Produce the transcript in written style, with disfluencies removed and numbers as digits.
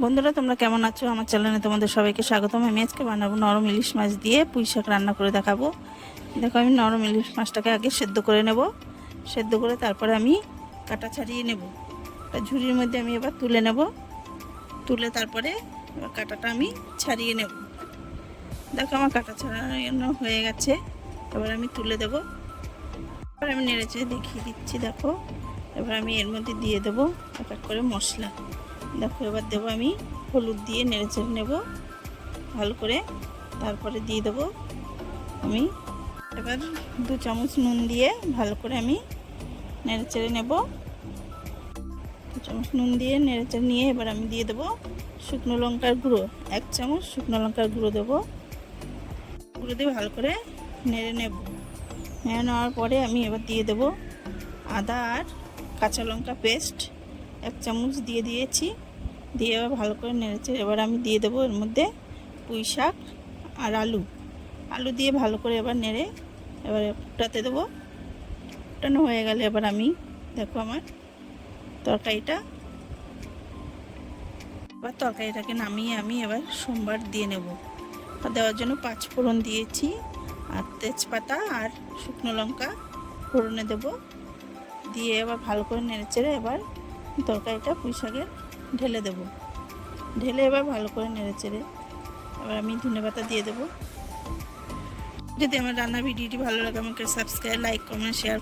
বন্ধুরা, তোমরা কেমন আছো? আমার চ্যানেলে তোমাদের সবাইকে স্বাগতম। আমি আজকে বানাবো নরম ইলিশ মাছ দিয়ে পুঁই শাক রান্না করে দেখাবো। দেখো, আমি নরম ইলিশ মাছটাকে আগে সেদ্ধ করে নেব। সেদ্ধ করে তারপরে আমি কাটা ছাড়িয়ে নেব। একটা ঝুড়ির মধ্যে আমি এবার তুলে নেব। তুলে তারপরে এবার কাটাটা আমি ছাড়িয়ে নেব। দেখো, আমার কাটা ছাড়ানো হয়ে গেছে। এবার আমি তুলে দেব। এবার আমি নেড়েচেড়ে দেখিয়ে দিচ্ছি। দেখো, এবার আমি এর মধ্যে দিয়ে দেবো এক এক করে মশলা। দেখো, এবার দেবো আমি হলুদ দিয়ে নেড়েচেড়ে নেব ভালো করে। তারপরে দিয়ে দেবো আমি এবার 2 চামচ নুন দিয়ে ভালো করে আমি নেড়েচেড়ে নেব। 2 চামচ নুন দিয়ে নেড়েচেড়ে নিয়ে এবার আমি দিয়ে দেবো শুকনো লঙ্কার গুঁড়ো। 1 চামচ শুকনো লঙ্কার গুঁড়ো দেবো। গুঁড়ো দিয়ে ভালো করে নেড়ে নেব। নেড়ে নেওয়ার পরে আমি এবার দিয়ে দেবো আদা আর কাঁচা লঙ্কা পেস্ট 1 চামচ দিয়ে দিয়েছি। দিয়ে এবার ভালো করে নেড়েছে। এবার আমি দিয়ে দেবো এর মধ্যে পুঁই শাক আর আলু দিয়ে ভালো করে এবার নেড়ে এবার ফুটাতে দেবো। ফুটানো হয়ে গেলে এবার আমি দেখো আমার তরকারিটাকে নামিয়ে আমি এবার সোমবার দিয়ে নেব। দেওয়ার জন্য 5 ফোড়ন দিয়েছি আর তেজপাতা আর শুকনো লঙ্কা ফোড়নে দেবো। দিয়ে এবার ভালো করে নেড়েচেড়ে এবার তরকারিটা পুঁই শাকের ঢেলে দেবো। ঢেলে এবার ভালো করে নেড়েচেড়ে এবার আমি ধনেপাতা দিয়ে দেবো। যদি আমার রান্নার ভিডিওটি ভালো লাগে আমাকে সাবস্ক্রাইব, লাইক, কমেন্ট, শেয়ার